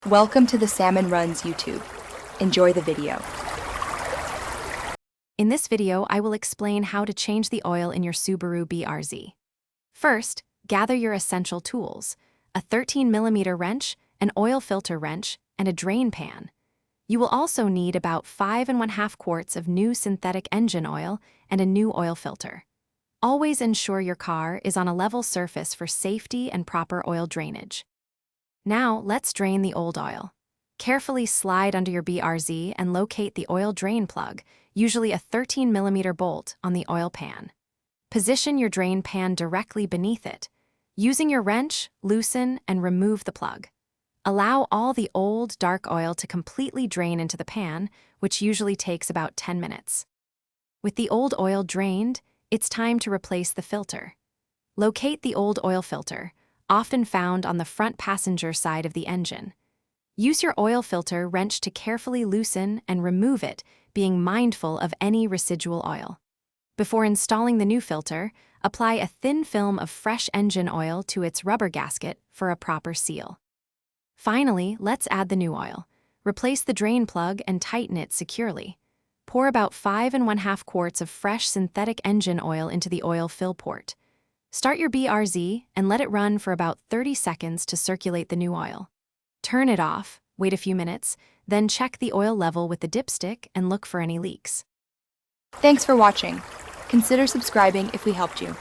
Welcome to the Salmon Runs YouTube. Enjoy the video. In this video, I will explain how to change the oil in your Subaru BRZ. First, gather your essential tools: a 13mm wrench, an oil filter wrench, and a drain pan. You will also need about 5½ quarts of new synthetic engine oil and a new oil filter. Always ensure your car is on a level surface for safety and proper oil drainage. Now, let's drain the old oil. Carefully slide under your BRZ and locate the oil drain plug, usually a 13mm bolt, on the oil pan. Position your drain pan directly beneath it. Using your wrench, loosen and remove the plug. Allow all the old, dark oil to completely drain into the pan, which usually takes about 10 minutes. With the old oil drained, it's time to replace the filter. Locate the old oil filter, often found on the front passenger side of the engine. Use your oil filter wrench to carefully loosen and remove it, being mindful of any residual oil. Before installing the new filter, apply a thin film of fresh engine oil to its rubber gasket for a proper seal. Finally, let's add the new oil. Replace the drain plug and tighten it securely. Pour about 5½ quarts of fresh synthetic engine oil into the oil fill port. Start your BRZ and let it run for about 30 seconds to circulate the new oil. Turn it off, wait a few minutes, then check the oil level with the dipstick and look for any leaks. Thanks for watching. Consider subscribing if we helped you.